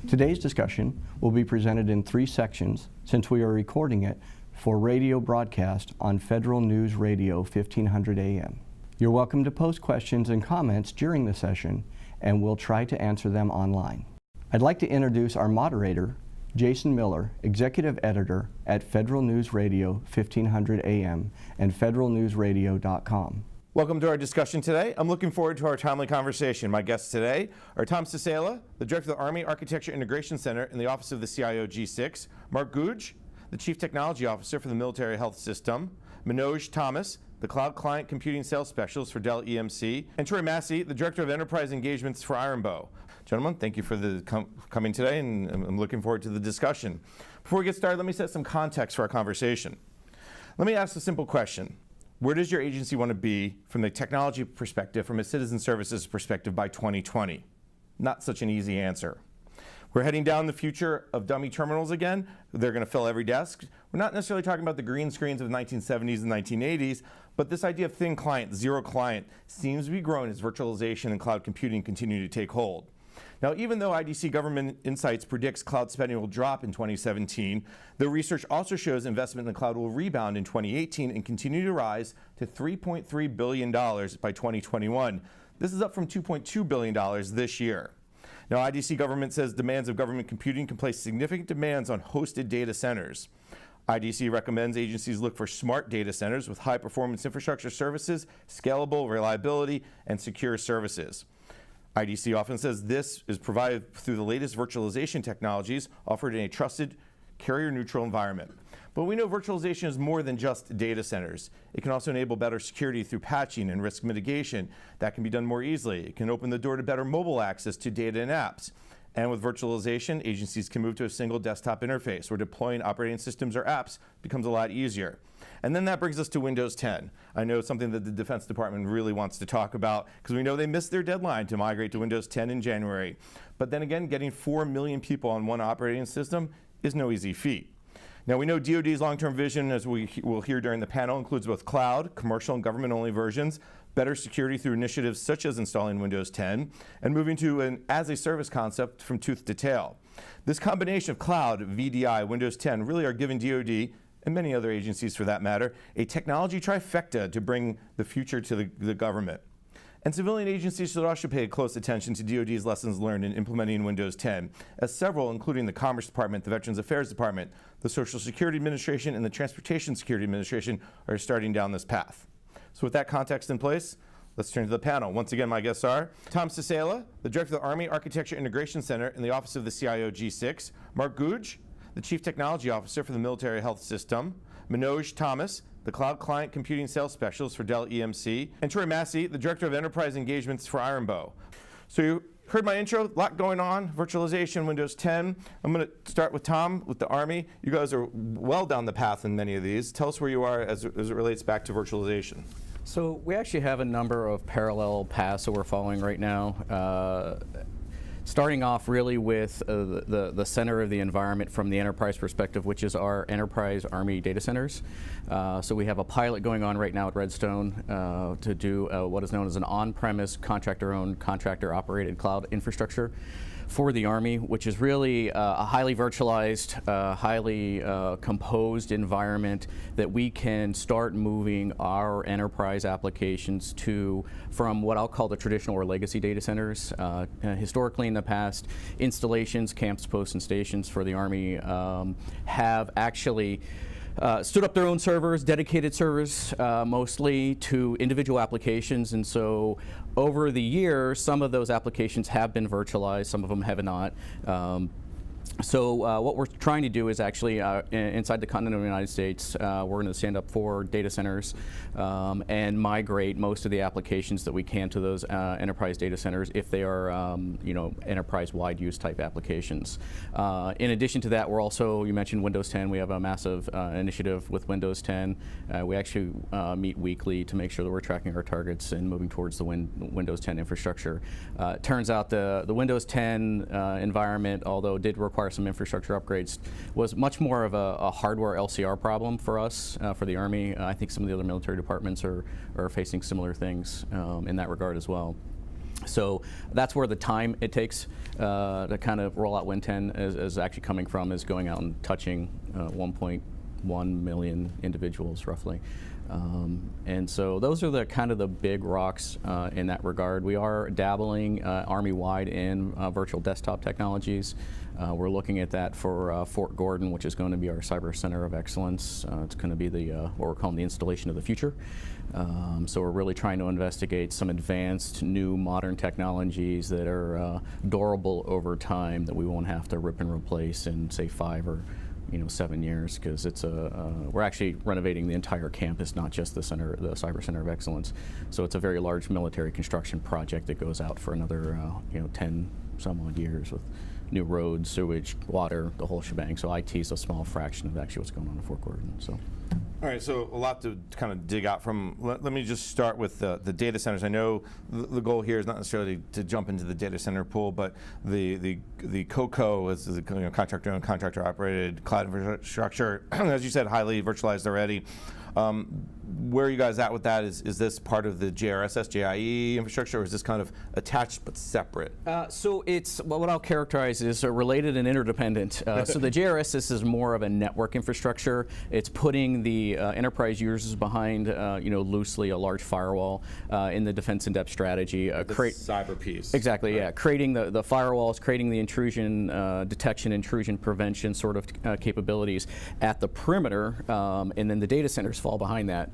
Today's discussion will be presented in 3 sections since we are recording it for radio broadcast on Federal News Radio 1500 AM. You're welcome to post questions and comments during the session, and we'll try to answer them online. I'd like to introduce our moderator, Jason Miller, Executive Editor at Federal News Radio 1500 AM and federalnewsradio.com. Welcome to our discussion today. I'm looking forward to our timely conversation. My guests today are Tom Cicella, the Director of the Army Architecture Integration Center in the Office of the CIO G6, Mark Goodge, the Chief Technology Officer for the Military Health System, Manoj Thomas, the Cloud Client Computing Sales Specialist for Dell EMC, and Troy Massey, the Director of Enterprise Engagements for Ironbow. Gentlemen, thank you for coming today, and I'm looking forward to the discussion. Before we get started, let me set some context for our conversation. Let me ask a simple question. Where does your agency want to be from the technology perspective, from a citizen services perspective by 2020? Not such an easy answer. We're heading down the future of dummy terminals again. They're going to fill every desk. We're not necessarily talking about the green screens of the 1970s and 1980s, but this idea of thin client, zero client, seems to be growing as virtualization and cloud computing continue to take hold. Now, even though IDC Government Insights predicts cloud spending will drop in 2017, the research also shows investment in the cloud will rebound in 2018 and continue to rise to $3.3 billion by 2021. This is up from $2.2 billion this year. Now, IDC Government says demands of government computing can place significant demands on hosted data centers. IDC recommends agencies look for smart data centers with high-performance infrastructure services, scalable reliability, and secure services. IDC often says this is provided through the latest virtualization technologies offered in a trusted, carrier-neutral environment. But we know virtualization is more than just data centers. It can also enable better security through patching and risk mitigation. That can be done more easily. It can open the door to better mobile access to data and apps. And with virtualization, agencies can move to a single desktop interface where deploying operating systems or apps becomes a lot easier. And then that brings us to Windows 10. I know it's something that the Defense Department really wants to talk about because we know they missed their deadline to migrate to Windows 10 in January. But then again, getting 4 million people on one operating system is no easy feat. Now, we know DoD's long-term vision, as we will hear during the panel, includes both cloud, commercial, and government-only versions, better security through initiatives such as installing Windows 10, and moving to an as-a-service concept from tooth to tail. This combination of cloud, VDI, Windows 10 really are giving DoD, and many other agencies for that matter, a technology trifecta to bring the future to the government. And civilian agencies should also pay close attention to DoD's lessons learned in implementing Windows 10, as several, including the Commerce Department, the Veterans Affairs Department, the Social Security Administration, and the Transportation Security Administration are starting down this path. So with that context in place, let's turn to the panel. Once again, my guests are Tom Cicella, the Director of the Army Architecture Integration Center in the Office of the CIO G6, Mark Goodge, the Chief Technology Officer for the Military Health System, Manoj Thomas, the Cloud Client Computing Sales Specialist for Dell EMC, and Troy Massey, the Director of Enterprise Engagements for Ironbow. So you heard my intro, a lot going on, virtualization, Windows 10. I'm going to start with Tom with the Army. You guys are well down the path in many of these. Tell us where you are as it relates back to virtualization. So we actually have a number of parallel paths that we're following right now. Starting off really with the center of the environment from the enterprise perspective, which is our enterprise Army data centers. So we have a pilot going on right now at Redstone to do what is known as an on-premise contractor-owned, contractor-operated cloud infrastructure for the Army, which is really a highly virtualized, highly composed environment that we can start moving our enterprise applications to from what I'll call the traditional or legacy data centers. Historically in the past, installations, camps, posts, and stations for the Army have actually stood up their own servers, dedicated servers, mostly to individual applications, and so over the years, some of those applications have been virtualized, some of them have not. So what we're trying to do is actually inside the continental United States, we're going to stand up 4 data centers and migrate most of the applications that we can to those enterprise data centers if they are enterprise-wide use type applications. In addition to that, we're also, you mentioned Windows 10, we have a massive initiative with Windows 10. We actually meet weekly to make sure that we're tracking our targets and moving towards the Windows 10 infrastructure. Turns out the Windows 10 environment, although it did require some infrastructure upgrades, was much more of a hardware LCR problem for us, for the Army. I think some of the other military departments are facing similar things in that regard as well. So that's where the time it takes to kind of roll out Win 10 is actually coming from, is going out and touching 1.1 million individuals roughly. And so those are the kind of the big rocks in that regard. We are dabbling Army-wide in virtual desktop technologies. We're looking at that for Fort Gordon, which is going to be our cyber center of excellence. It's going to be the what we're calling the installation of the future. So we're really trying to investigate some advanced, new, modern technologies that are durable over time, that we won't have to rip and replace in, say, 5 or 7 years, because it's we're actually renovating the entire campus, not just the center, the Cyber Center of Excellence. So it's a very large military construction project that goes out for another 10 some odd years, with new roads, sewage, water, the whole shebang. So IT is a small fraction of actually what's going on in Fort Gordon. So. All right, so a lot to kind of dig out from. Let me just start with the data centers. I know the goal here is not necessarily to jump into the data center pool, but the COCO is the contractor-owned, contractor-operated cloud infrastructure, as you said, highly virtualized already. Where are you guys at with that? Is this part of the JRSS, JIE infrastructure, or is this kind of attached but separate? So it's, well, what I'll characterize is related and interdependent. So the JRSS is more of a network infrastructure. It's putting the enterprise users behind, loosely a large firewall in the defense in-depth strategy. The cyber piece. Exactly, right. Yeah. Creating the firewalls, creating the intrusion detection, intrusion prevention sort of capabilities at the perimeter, and then the data centers fall behind that.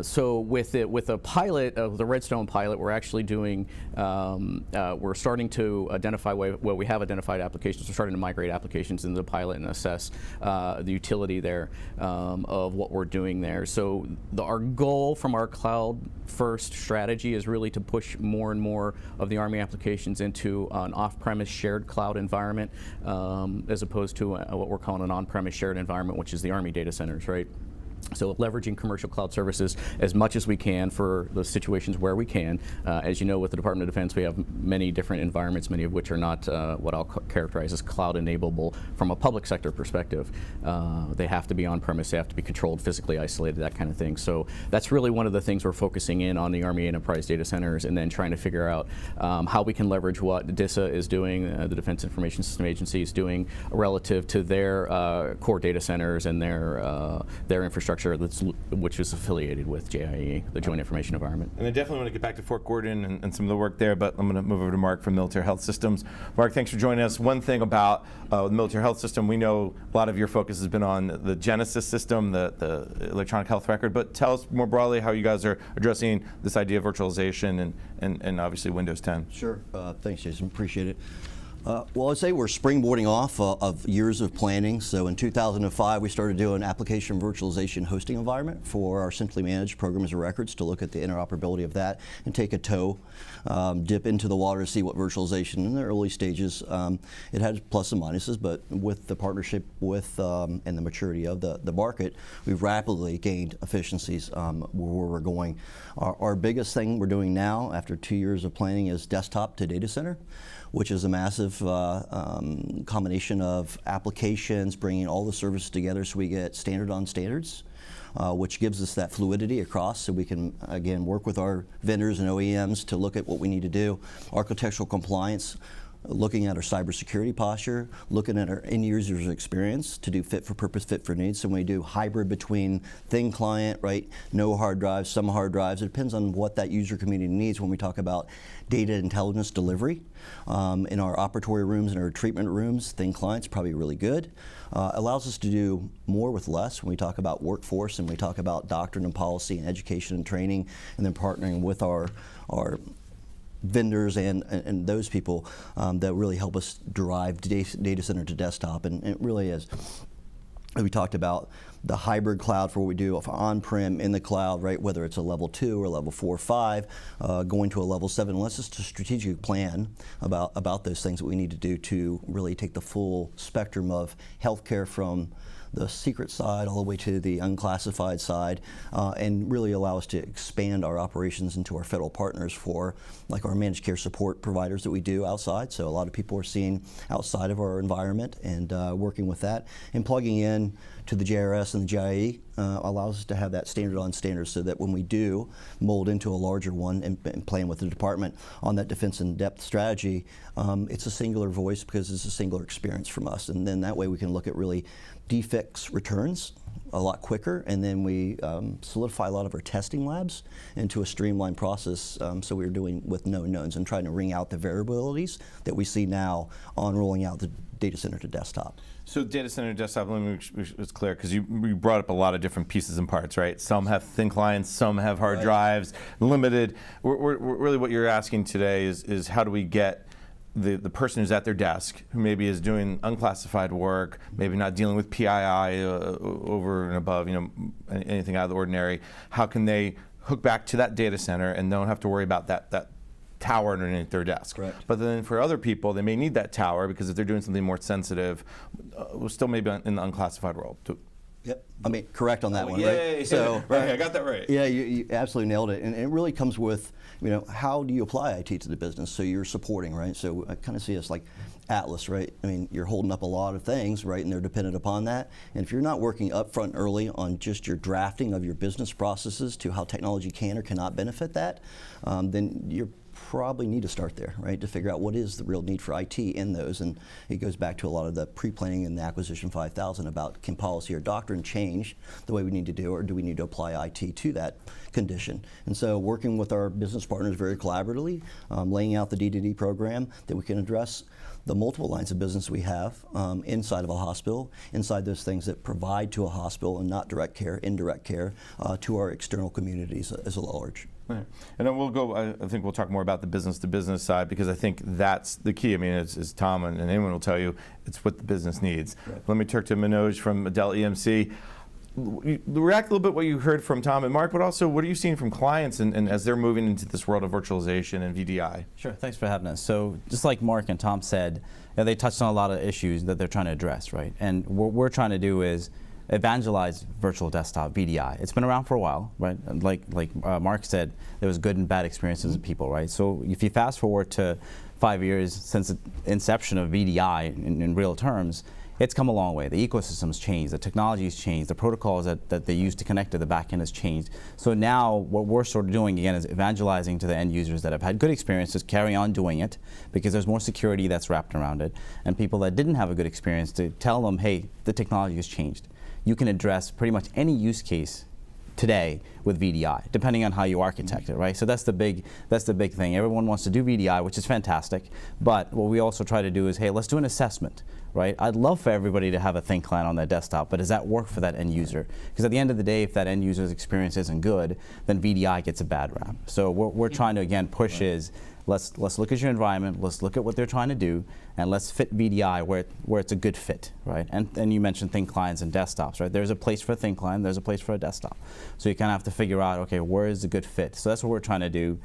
So with a pilot, the Redstone pilot, we're actually doing, we're starting to identify, we have identified applications. We're starting to migrate applications into the pilot and assess the utility there of what we're doing there. So our goal from our cloud first strategy is really to push more and more of the Army applications into an off-premise shared cloud environment, as opposed to what we're calling an on-premise shared environment, which is the Army data centers, right? So leveraging commercial cloud services as much as we can for the situations where we can. As you know, with the Department of Defense, we have many different environments, many of which are not what I'll characterize as cloud enableable from a public sector perspective. They have to be on-premise, they have to be controlled, physically isolated, that kind of thing. So that's really one of the things we're focusing in on, the Army enterprise data centers, and then trying to figure out how we can leverage what DISA is doing, the Defense Information System Agency is doing, relative to their core data centers and their infrastructure, which is affiliated with JIE, the Joint Information Environment. And I definitely want to get back to Fort Gordon and some of the work there, but I'm going to move over to Mark from Military Health Systems. Mark, thanks for joining us. One thing about the Military Health System, we know a lot of your focus has been on the Genesis system, the electronic health record, but tell us more broadly how you guys are addressing this idea of virtualization and obviously Windows 10. Sure. Thanks, Jason. Appreciate it. Well, I'd say we're springboarding off of years of planning. So in 2005, we started doing application virtualization hosting environment for our centrally managed programs of records to look at the interoperability of that and take a toe, dip into the water to see what virtualization in the early stages. It had plus and minuses, but with the partnership with and the maturity of the market, we've rapidly gained efficiencies where we're going. Our biggest thing we're doing now, after 2 years of planning, is desktop to data center, which is a massive combination of applications, bringing all the services together so we get standard on standards, which gives us that fluidity across, so we can, again, work with our vendors and OEMs to look at what we need to do. Architectural compliance, looking at our cybersecurity posture, looking at our end users' experience to do fit for purpose, fit for needs. So when we do hybrid between thin client, right, no hard drives, some hard drives, it depends on what that user community needs when we talk about data intelligence delivery. In our operatory rooms and our treatment rooms, thin clients probably really good. Allows us to do more with less when we talk about workforce and we talk about doctrine and policy and education and training, and then partnering with our vendors and those people that really help us drive data center to desktop. And it really is, we talked about the hybrid cloud for what we do on-prem, in the cloud, right? Whether it's a level 2 or level 4 or 5, going to a level 7. Unless it's a strategic plan about those things that we need to do to really take the full spectrum of healthcare from the secret side all the way to the unclassified side, and really allow us to expand our operations into our federal partners for like our managed care support providers that we do outside. So a lot of people are seeing outside of our environment and working with that and plugging in to the JRS and the JIE allows us to have that standard on standard so that when we do mold into a larger one and plan with the department on that defense in depth strategy, it's a singular voice because it's a singular experience from us. And then that way we can look at really defects returns a lot quicker, and then we solidify a lot of our testing labs into a streamlined process, so we're doing with known knowns and trying to wring out the variabilities that we see now on rolling out the data center to desktop. So data center desktop, let me make sure it's clear, because you brought up a lot of different pieces and parts, right? Some have thin clients, some have hard drives, limited. Really what you're asking today is how do we get the person who's at their desk, who maybe is doing unclassified work, maybe not dealing with PII over and above, anything out of the ordinary, how can they hook back to that data center and don't have to worry about that tower underneath their desk? Correct. But then for other people, they may need that tower because if they're doing something more sensitive, we're still maybe in the unclassified world. Yep, I mean, correct on that one, Yay. right? So, right, I got that right. Yeah, you absolutely nailed it, and it really comes with, how do you apply IT to the business? So you're supporting, right? So I kind of see us like Atlas, right? I mean, you're holding up a lot of things, right, and they're dependent upon that. And if you're not working upfront early on just your drafting of your business processes to how technology can or cannot benefit that, then you're probably need to start there, right, to figure out what is the real need for IT in those. And it goes back to a lot of the pre-planning in the Acquisition 5000 about can policy or doctrine change the way we need to do, or do we need to apply IT to that condition? And so working with our business partners very collaboratively, laying out the D2D program that we can address the multiple lines of business we have inside of a hospital, inside those things that provide to a hospital and not direct care, indirect care, to our external communities as a large. Right. And then we'll go, I think we'll talk more about the business-to-business side, because I think that's the key. I mean, as Tom and anyone will tell you, it's what the business needs. Right. Let me turn to Manoj from Dell EMC. React a little bit what you heard from Tom and Mark, but also what are you seeing from clients and as they're moving into this world of virtualization and VDI? Sure, thanks for having us. So just like Mark and Tom said, they touched on a lot of issues that they're trying to address, right? And what we're trying to do is evangelize virtual desktop VDI. It's been around for a while, right? Like Mark said, there was good and bad experiences of people, right? So if you fast forward to 5 years since the inception of VDI in real terms, it's come a long way. The ecosystem's changed, the technology's changed, the protocols that they use to connect to the back end has changed. So now what we're sort of doing again is evangelizing to the end users that have had good experiences, carry on doing it, because there's more security that's wrapped around it, and people that didn't have a good experience to tell them, hey, the technology has changed. You can address pretty much any use case today with VDI, depending on how you architect it, right? So that's the big thing. Everyone wants to do VDI, which is fantastic, but what we also try to do is, hey, let's do an assessment, right? I'd love for everybody to have a thin client on their desktop, but does that work for that end user? Because at the end of the day, if that end user's experience isn't good, then VDI gets a bad rap. So what we're trying to, again, push is, let's look at your environment, let's look at what they're trying to do, and let's fit VDI where it's a good fit, right? And you mentioned thin clients and desktops, right? There's a place for a thin client, there's a place for a desktop. So you kind of have to figure out, okay, where is the good fit? So that's what we're trying to do.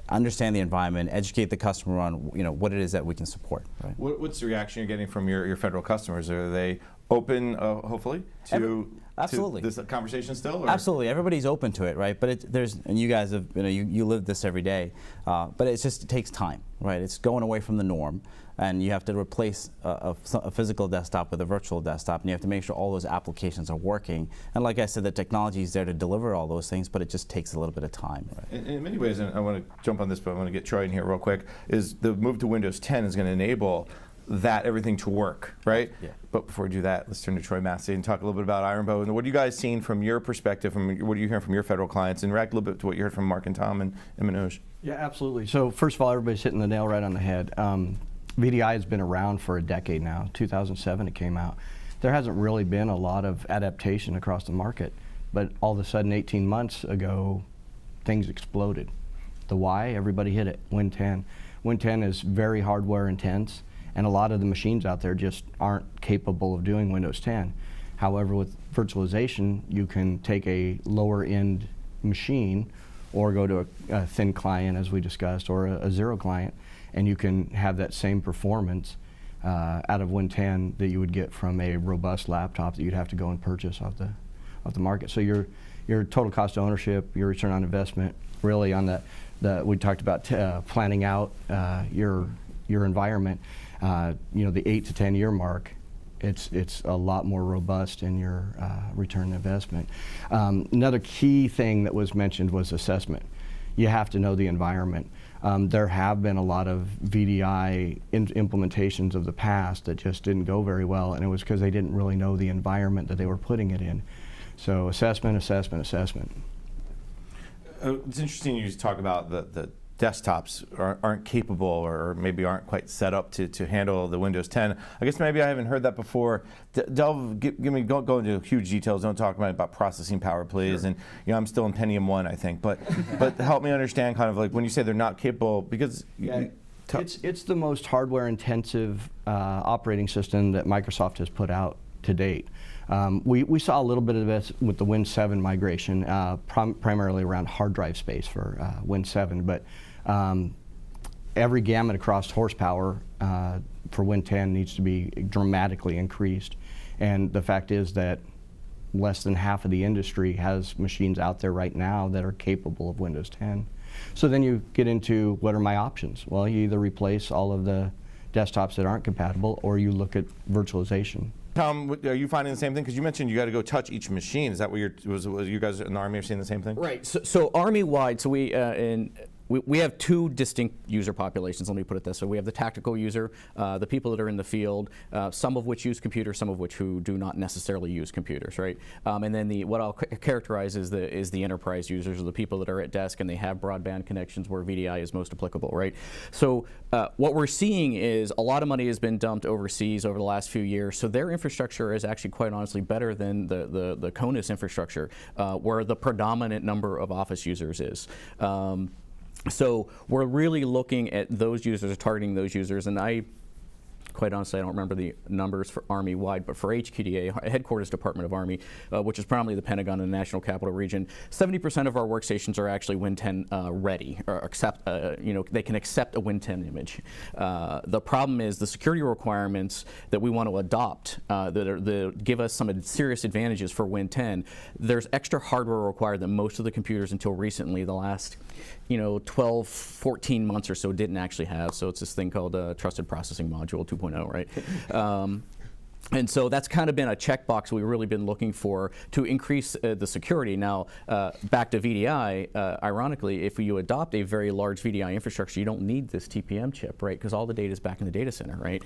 Understand the environment, educate the customer on what it is that we can support. Right? What's the reaction you're getting from your federal customers? Are they open, hopefully, to absolutely this conversation still? Or? Absolutely, everybody's open to it, right? But and you guys have, you live this every day, but it takes time, right? It's going away from the norm, and you have to replace a physical desktop with a virtual desktop, and you have to make sure all those applications are working. And like I said, the technology is there to deliver all those things, but it just takes a little bit of time. Right? In many ways, and I want to jump on this, but I want to get Troy in here real quick, is the move to Windows 10 is going to enable everything to work, right? Yeah. But before we do that, let's turn to Troy Massey and talk a little bit about Ironbow. And what are you guys seeing from your perspective, what are you hearing from your federal clients, and react a little bit to what you heard from Mark and Tom and Manoj? Yeah, absolutely. So first of all, everybody's hitting the nail right on the head. VDI has been around for a decade now. 2007 it came out. There hasn't really been a lot of adaptation across the market, but all of a sudden 18 months ago, things exploded. The why? Everybody hit it, Win 10. Win 10 is very hardware intense, and a lot of the machines out there just aren't capable of doing Windows 10. However, with virtualization, you can take a lower end machine or go to a thin client, as we discussed, or a zero client, and you can have that same performance out of Win 10 that you would get from a robust laptop that you'd have to go and purchase off the market. So your total cost of ownership, your return on investment, really on we talked about planning out your environment. The 8 to 10 year mark, It's a lot more robust in your return on investment. Another key thing that was mentioned was assessment. You have to know the environment. There have been a lot of VDI implementations of the past that just didn't go very well, and it was because they didn't really know the environment that they were putting it in. So assessment, assessment, assessment. It's interesting you talk about the desktops aren't capable or maybe aren't quite set up to handle the Windows 10. I guess maybe I haven't heard that before. Delve, don't go into huge details. Don't talk about processing power, please. Sure. And I'm still in Pentium 1, I think. But help me understand kind of like when you say they're not capable, because it's the most hardware-intensive operating system that Microsoft has put out to date. We saw a little bit of this with the Win 7 migration, primarily around hard drive space for Win 7, but every gamut across horsepower for Win 10 needs to be dramatically increased. And the fact is that less than half of the industry has machines out there right now that are capable of Windows 10. So then you get into, what are my options? Well, you either replace all of the desktops that aren't compatible, or you look at virtualization. Tom, are you finding the same thing? Because you mentioned you got to go touch each machine. Is that what you guys in the Army are seeing the same thing? Right. So Army-wide, so we have two distinct user populations, let me put it this way. We have the tactical user, the people that are in the field, some of which use computers, some of which who do not necessarily use computers, right? And then what I'll characterize is the enterprise users, or the people that are at desk and they have broadband connections where VDI is most applicable, right? So what we're seeing is a lot of money has been dumped overseas over the last few years, so their infrastructure is actually quite honestly better than the CONUS infrastructure, where the predominant number of Office users is. So we're really looking at those users, targeting those users, and quite honestly, I don't remember the numbers for Army-wide, but for HQDA, Headquarters Department of Army, which is primarily the Pentagon and the National Capital Region, 70% of our workstations are actually Win 10 ready, or they can accept a Win 10 image. The problem is the security requirements that we want to adopt that give us some serious advantages for Win 10. There's extra hardware required that most of the computers until recently, the last 12, 14 months or so, didn't actually have. So it's this thing called Trusted Processing Module 2.0, right? And so that's kind of been a checkbox we've really been looking for to increase the security. Now, back to VDI, ironically, if you adopt a very large VDI infrastructure, you don't need this TPM chip, right? Because all the data is back in the data center, right?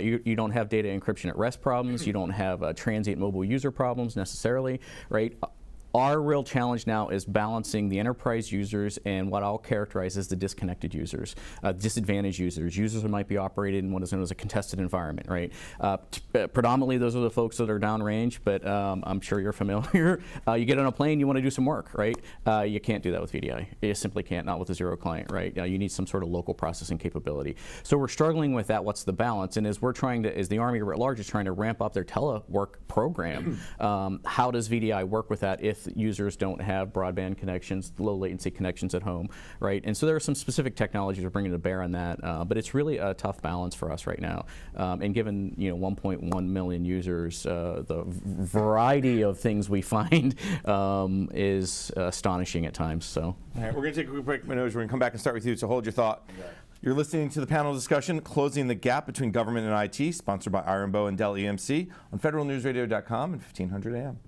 You don't have data encryption at rest problems. You don't have transient mobile user problems necessarily, right? Our real challenge now is balancing the enterprise users and what I'll characterize as the disconnected users, disadvantaged users who might be operated in what is known as a contested environment, right? Predominantly, those are the folks that are downrange, but I'm sure you're familiar. You get on a plane, you want to do some work, right? You can't do that with VDI. You simply can't, not with a zero client, right? You need some sort of local processing capability. So we're struggling with that. What's the balance? And as we're trying to, as the Army at large is trying to ramp up their telework program, how does VDI work with that if users don't have broadband connections, low latency connections at home, right? And so there are some specific technologies we're bringing to bear on that, but it's really a tough balance for us right now. And given 1.1 million users, the variety of things we find is astonishing at times. So. All right, we're going to take a quick break, Manoj. We're going to come back and start with you, so hold your thought. Yeah. You're listening to the panel discussion, Closing the Gap Between Government and IT, sponsored by Ironbow and Dell EMC on federalnewsradio.com and 1500 AM.